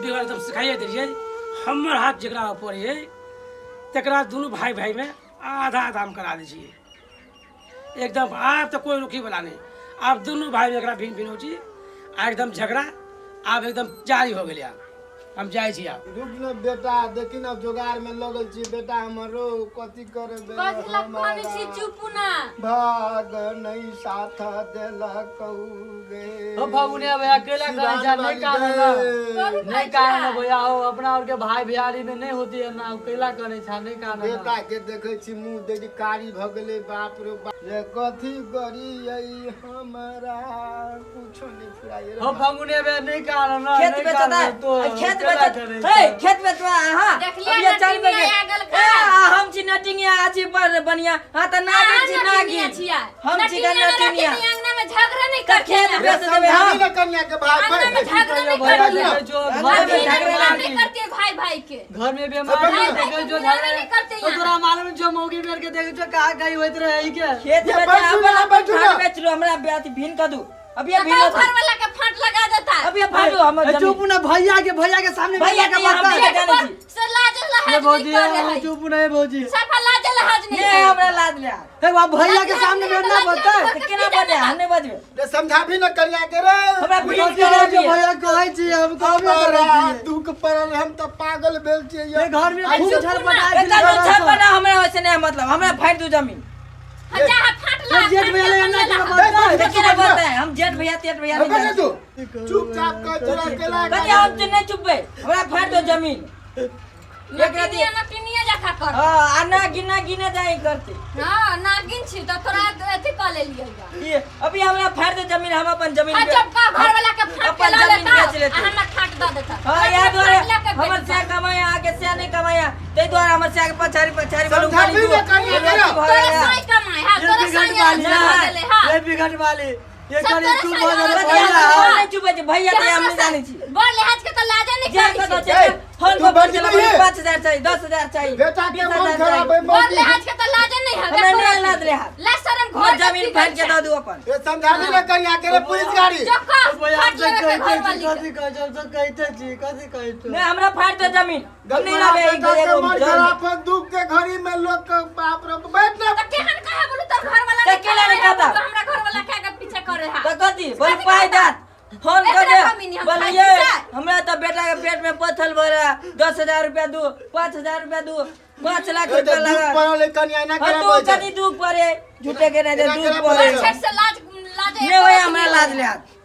बिगड़ एकदम सिखाइए दीजिए हमर हाथ जकरा ऊपर है तकरा दोनों भाई भाई में आधा आधा हम करा दीजिए एकदम। आप तो कोई रुकी वाला नहीं, आप दोनों भाई में एकरा भिन्न भिन्न हो जी एकदम झगड़ा आप एकदम जारी हो गए। हम जाए छी आप रुक न बेटा, देखी न जोगार में लगल छी बेटा हमरो कथी करे चुप ना भाग नहीं साथ देला कहूगे हो फगुने भैया अकेला करे जा नहीं कारण भैया हो अपना और के भाई बिहारी में नहीं होती है ना अकेला करे छा नहीं कारण बेटा के देखे छी मुंह देली कारी भ गेले बाप रे बाप ये कथी करी यही हमरा कुछो नहीं फुराई हो फगुने भैया नहीं कारण ना खेत बेचता तो खेत खेत में तो हां ये चल पे हम छी नटिंगिया आछि पर बनिया हां त नागी हम छी नटिंगिया अंगना में झगड़ा नहीं कर खेत बेच देबे हम ना कन्या के भाई भाई जो झगड़ा नहीं करते भाई भाई के घर में बीमारी देखे जो झगड़ा करते तो तोरा मालूम जो मौगी मेर के देखे जो कहां गई होइत रहे के खेत में बेच लो हमरा बेच भिन क दू अभी घर वाला के फाट लगा देता है अभी फाटो हम चुप ना भैया के सामने भैया के बता से लाज लहज भौजी चुप नहीं भौजी सफा लाज लहज नहीं हमरा लाज ले हे बाप भैया के सामने में ना बता केना बजे हम नहीं बजबे रे समझा भी न कन्या के रे हमरा भिन के भैया कहै छी हम कहबे करै छी दुख पड़ल हम त पागल भेल छी ये घर में खूब छरपटा एका छरपटा हमरा होसे नहीं मतलब हमरा फाट दू जमीन जेठ भैया ना के बता केना बताए हम जेठ भैया तेठ भैया नहीं तू चुपचाप कह तोरा केला बजे हम तो नहीं चुप हमरा फाट दो जमीन नटिनिया नटिनिया जखा कर हां आना गिने जाई करते हां नागिन छी तो तोरा एथि क ले लियगा ये अभी हमरा फाट दो जमीन हम अपन जमीन जब का घर वाला के फाट के ला लेता हमरा फाट द देता हां याद हो हमर से कमाया आगे से नहीं कमाया ते द्वारा हमर से पछारी बोलू समझा भी न कन्या के तोरा सही कमाए हां तोरा सही हां ये बिघट वाली ये करी तू नहीं चुप भैया तो हम नहीं जाने छी बोल लिहाज के तो लाजा नहीं कर फोन पर बोल चला 5000 चाहिए 10000 चाहिए बेटा के मन खराब है बोल लिहाज के तो लाजा नहीं है हमें नहीं लाद ले ला शर्म घर जमीन फाड़ के दो अपन ये समझा भी न कन्या के रे पुलिस गाड़ी चक्का भैया फाट से लेवे के घर वाली कथी कह जब तो कहते छी कथी कहते नहीं हमरा फाड़ दो जमीन हम नहीं लावे के मन खराब है दुख के घड़ी में लोग के बाप रे बैठ ना तो केहन कहे बोलू तोर घर वाला केला नहीं कहता हमरा घर वाला के पीछे करे हा तो कथी बोल पाई दात फोन कर दे बोलिए हमरा तो बेटा के पेट में पत्थर भरा 10000 रुपया दो 5000 रुपया दो 5 लाख रुपया लगा पड़ले कन्या ना हां तो कनी दुख पड़े झूठे के नहीं दे दुख पड़े छठ से लाज लाजे नहीं होय हमरा लाज ले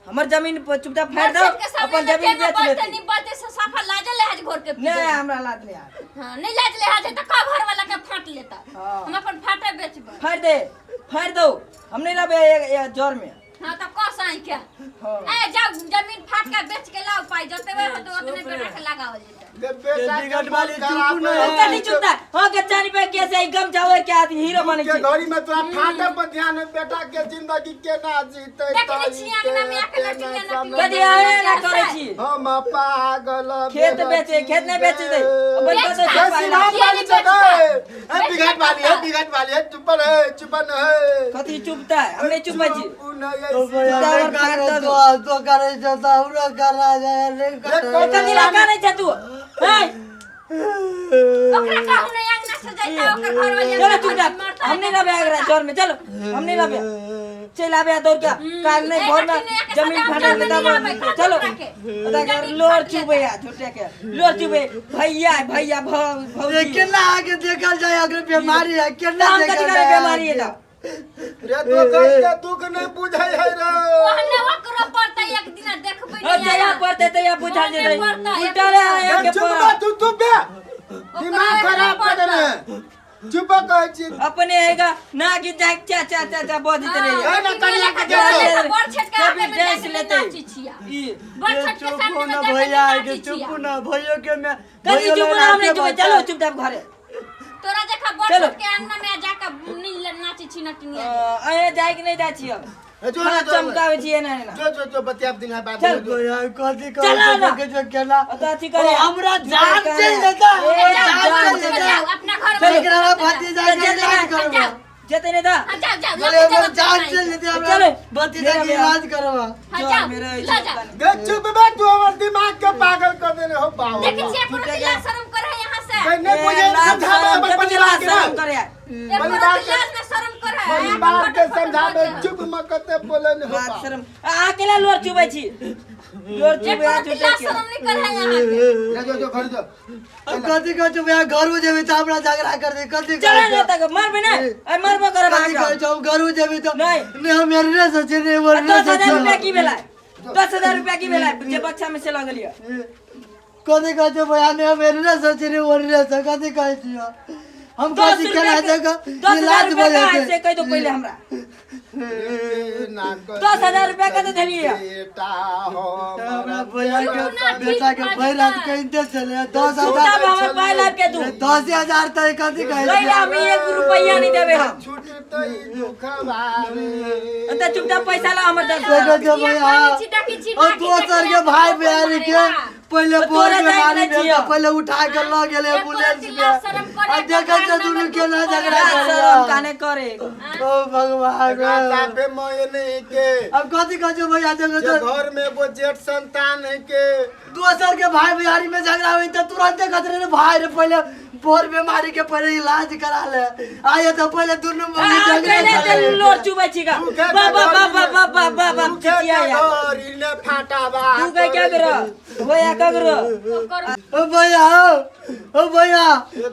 हमर जमीन पर चुपचाप फाड़ दो अपन जमीन बेच ले नहीं बोलते से साफा लाज लेहाज घर के नहीं हमरा लाज ले हां नहीं लाज लेहाज तो का घर वाला के फाट लेता हम अपन फाटे बेचबे फाड़ दो हम नहीं लाबे जोर में हां तो कस आई क्या ए जाओ जमीन फाट के बेच के लाओ पाई जते वे तो उतने बेटा के लगाओ जेता बिघट वाली चुप ना कनी चुपता हां कच्चानी पे कैसे गम जावे क्या हीरो बने के घड़ी में तोरा फाटे पर ध्यान है बेटा के जिंदगी केना जीते देखनी छी अंगना में आके लटिया ना कदी आवे ना करे छी हम पागल खेत बेचे खेत नहीं बेचे दे अपन तो सिनाम वाली जगह है बिघट वाली है चुप है कथी चुपता है हम नहीं चुप छी तो भैया तो करे जता हमरा करा जाए रे कथी लगा नहीं छ तू हे ओकरा कहू नहीं अंगना से जाइता ओकर घर वाली चलो चुपचाप हम नहीं लाबे अगरा जोर में चलो हम नहीं लाबे चल आबे दौड़ क्या काल नहीं घर में जमीन फाड़ के दबा चलो अदा लोर चुबैया झूठे के लोर चुबे भैया भौजी केना आगे देखल जाए अगर बीमारी है केना देखल जाए बीमारी है रे तो के दुख नहीं बुझाई है रे ओहने ओकरो पड़ता एक दिन देखबै नहीं जया पड़ते तया बुझा जे उल्टा रे के तू बे दिमाग खराब कर दे चुप कह छी अपने आएगा ना कि जा चा बोझ तेरे ए ना कन्या के दे बड़ छट के कभी ड्रेस लेते ई बड़ छट के सामने में ना भैया के चुप ना भैया के मैं कभी चुप ना हमने चुप चलो चुपचाप घरे तोरा देखा बड़ छट के अंगना में जाके नील नाची छी नटनिया अए जाए कि नहीं जा छी अब जो चमकावे छी ना जो बतिया दिन है बात चल भैया कथी कर के जो केला अथी करे हमरा जान चल लेता जान चल लेता अपना घर चल के भतीजा के इलाज करवा जते नहीं था जाओ चले हमर जान चल लेते हमरा भतीजा के इलाज करवा जो मेरा चुप बे तू हमर दिमाग के पागल कर देने हो बाबू देखी छिए कोनो की लाज शर्म करे है यहाँ से नहीं बुझे समझावे अपन परिवार के शर्म करे एक कोनो की लाज में शर्म करे है परिवार के समझावे चुप मकते बोले नहीं बात हो शर्म अकेला लोर चुबै छी लोर चुबै कोनो की झूठे लाज के शर्म नहीं करे है यहाँ के जो घर जो अब कथी कहै छौ भैया घर में जेबी त हमरा झगड़ा कर दे कथी चले न तक मरबे ना आई मरबो करे कथी कहै छौ घर में जेबी त नहीं। नहीं हम मेरे रे सोचे रे वो 10,000 रुपया की भेला 10,000 रुपया की भेला जे बच्चा में से लगलिए कथी कहै छौ भैया नहीं हम मेरे रे सोचे रे वो रे से कथी कहै छियो हम कथी करा देगा 10,000 रुपया का से कह दो पहले हमरा ना 10,000 रुपया का दे दिलिए बेटा हो हमरा भैया के बेटा के पैरात कहिते चले 10,000 तब हमर पाई लाग के दू 10,000 तक कथी कहै पहले हम 1 रुपया नहीं देबे हम छूट तई दुखवारे अंत चुपचाप पैसा ला हमर 10,000 देखो जो भैया चिटा की चिटा और दोसर के भाई बहन के पहले बोर तोरा में मारी जाइत नहीं भेल छियौ। पहले उठा के ल गेले एम्बुलेंस में आ देखै छ दुनु के ना झगड़ा शर्म कर काने करे ओ भगवान राजा पे मोय नहीं के अब कथी कहै भैया देखो जो तो घर में वो जेठ संतान है के दोसर के भाई बिहारी में झगड़ा हुई तो तुरंत खतरे रे भाई रे पहले बोर बीमारी के पहले इलाज करा ले आए तो पहले दुनु में झगड़ा कहले कर ते लोर चुबै छी का बाबा चिचिया या घर ने फाटा बा तू कह क्या करो होया का करो ओ भैया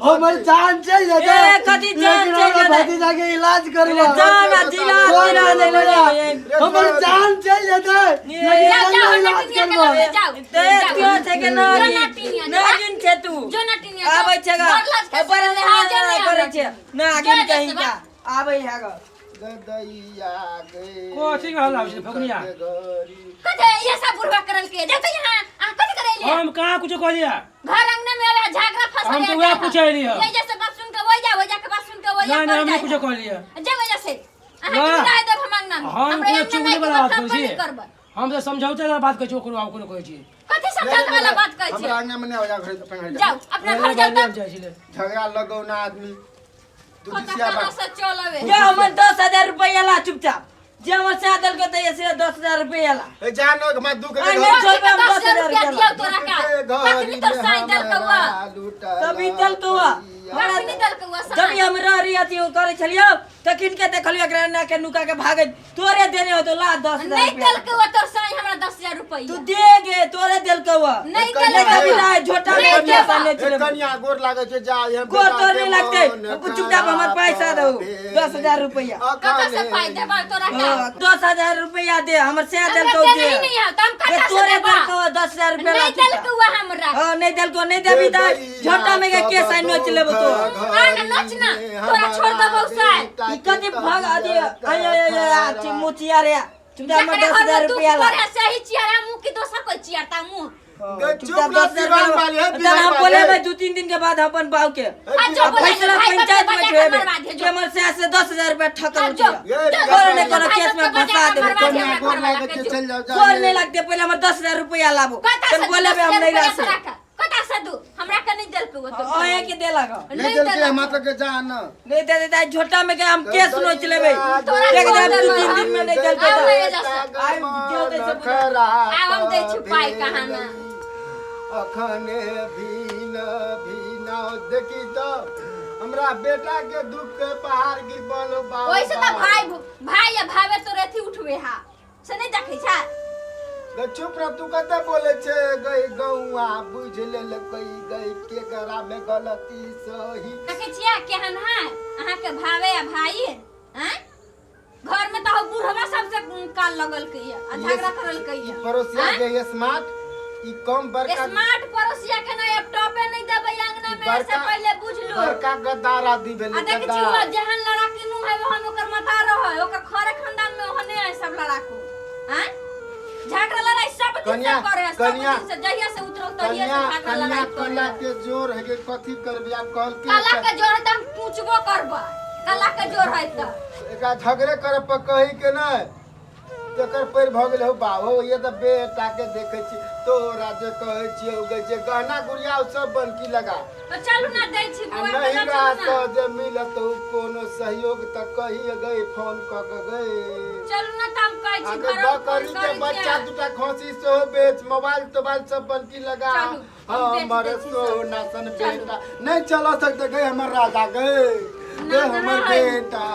हमर जान चल जाता ए, कथी जान चल जाता? भतीजा के इलाज करवा जान आ जिला दे ले हमर जान चल जाता इलाज करवा ते क्यों थे के ना नागिन छे तू जो नटिनिया आबै छगा पर करे छे नागिन कहीं का आबै हैगा गदैया गे कोठी कहला छै फगनिया कथे ये सब बुढ़वा करल के देखो यहाँ आ कथी करे ले हम कहाँ कुछ कहलिया घर अंगना में आवे झगड़ा फंस हम तो वह पूछे लिया ये जैसे बात सुन के वही जा के बात सुन के वही नहीं हमने कुछ कहलिया जे वजह से वाह। अहाँ के दे हम अंगना में हम हमरे कोई अंगना चुगली में वाला बात काम कहै नहीं छी करबै हम तो समझौते वाला बात कहै छी ओकरो कोनो कहै छी कथी समझात वाला बात कहै हमरा छी आंगन में नहीं हो जा घर अपन घर जाओ अपना घर जाओ हम जाइ छी झगड़ा लगौ ना आदमी दुदिसिया कथा बा से चलवे जे हमर 10,000 रुपया ला चुपचाप जे हमर सादल के तय से 10,000 रुपया ला ए जानो हम दुख आ, के नहीं घर छोड़। 10,000 रुपया दियो तोरा का कखनी तोर साई दल कौआ तभी दल कौआ कखनी दल कौआ जब हम रही अथी वो करे छलियो त किनके देखलियो एकरा ना के नुका के भागे तोरे देने हो तो ला 10,000 नहीं रुपया दल कौआ तोर साई हमरा 10,000 रुपया तू दे गे तोरे दिल कौआ नहीं कल दल कभी ना झोटा में नहीं क्या देबा। सामने चले कन्या गोर लागे छै जा हम गोर तो नहीं लगते चुपचाप हमर पैसा दो 10,000 रुपया कथा से पाई देबा तोरा का 10,000 रुपया दे हमर से दिल हमरा को के दे नहीं है तम ये कथा से तोरे देबा दिल को 10,000 रुपया ला नहीं दल कौआ हमरा हां नहीं दिल को नहीं देबी त झोटा में के केस आई नोच लेबो तो आ ना नोचना तोरा छोड़ देबो साल ई कथी भाग आदि आय मुचिया रे चुपचाप हमर 10,000 रुपया ला तोरा सही चियारा मुंह की दोसर कोई चियारता मुंह चुप ना दीवान वाली है तब हम बोले भाई 2-3 दिन के बाद अपन बाव के जो बोले फैसला भाई पंचायत में बजा छेबे मरवा दे कि हमर से 10,000 रुपया ठकल जो दिया और ने कोनो केस में फंसा देबे कन्या गोर लागे छै चल जाओ जा कोर नहीं लगते पहले हमर 10,000 रुपया लाबो तब बोले भाई हम नहीं रासे कथा से दू हमरा के नहीं दल को तो ओए के दे लगा नहीं दल के मतलब के जा ना नहीं दे देता झोटा में के हम केस नोच लेबे तोरा एक छोड़ दिन देबो। 2-3 दिन में नहीं चल आउ ले देता जा आई जो दे सब आव हम दे छुपाई कहाना अखने भीना देखी तो हमरा बेटा के दुख के पहाड़ गिरबल बा ओइसे त भाई या भावे तो रेथी उठवे हा से नहीं देखै छा चुप रह तू कते बोले छे गई गौआ बुझ लेल कई गई के करा में गलती सही देखै छिया केहन है अहाँ के भावे या भाई हैं घर में तो बूढ़वा सबसे काल लगल के आ झगड़ा करल के पड़ोसिया के स्मार्ट ई कम बड़का स्मार्ट पड़ोसिया के ना लैपटॉप नहीं देबै अंगना में से पहले बुझ लो बड़का गद्दार आदि आ भेलै देख छी वो जहन लड़ाकी नु है वहन ओकर माता रह ओकर खरे खानदान में ओहने है सब लड़ाकू हैं झगड़ा लड़ाई सब दिन से करे सब दिन से जहिया से उतरो तहिया से झगड़ा लड़ाई कला करे के जोर है के कथी करबी आप कहल काला के के जोर त हम पूछबो करबा काला के जोर है त एका झगड़े करे पर कही के नहीं तेकर पैर भऽ गेल हो बाबो ये तऽ बेटा के देखै छी तोरा जे कहै छियै उगे जे गहना गुड़िया सब बनकी लगा तो चलू ना दै छी आ बुआ नहीं चलू रात ना जे मिलत हो कोनो सहयोग त कही गए फोन क के गए चलू ना काम कहै छी अगर घर बकरी के बच्चा दूटा खसी सेहो बेच मोबाइल तोबाइल सब बनकी लगा चलू, हम बेच हमर दै छी सोना सन चलू। बेटा नहीं चला सकते गए हमर राजा गए ना, हमर ना, बेटा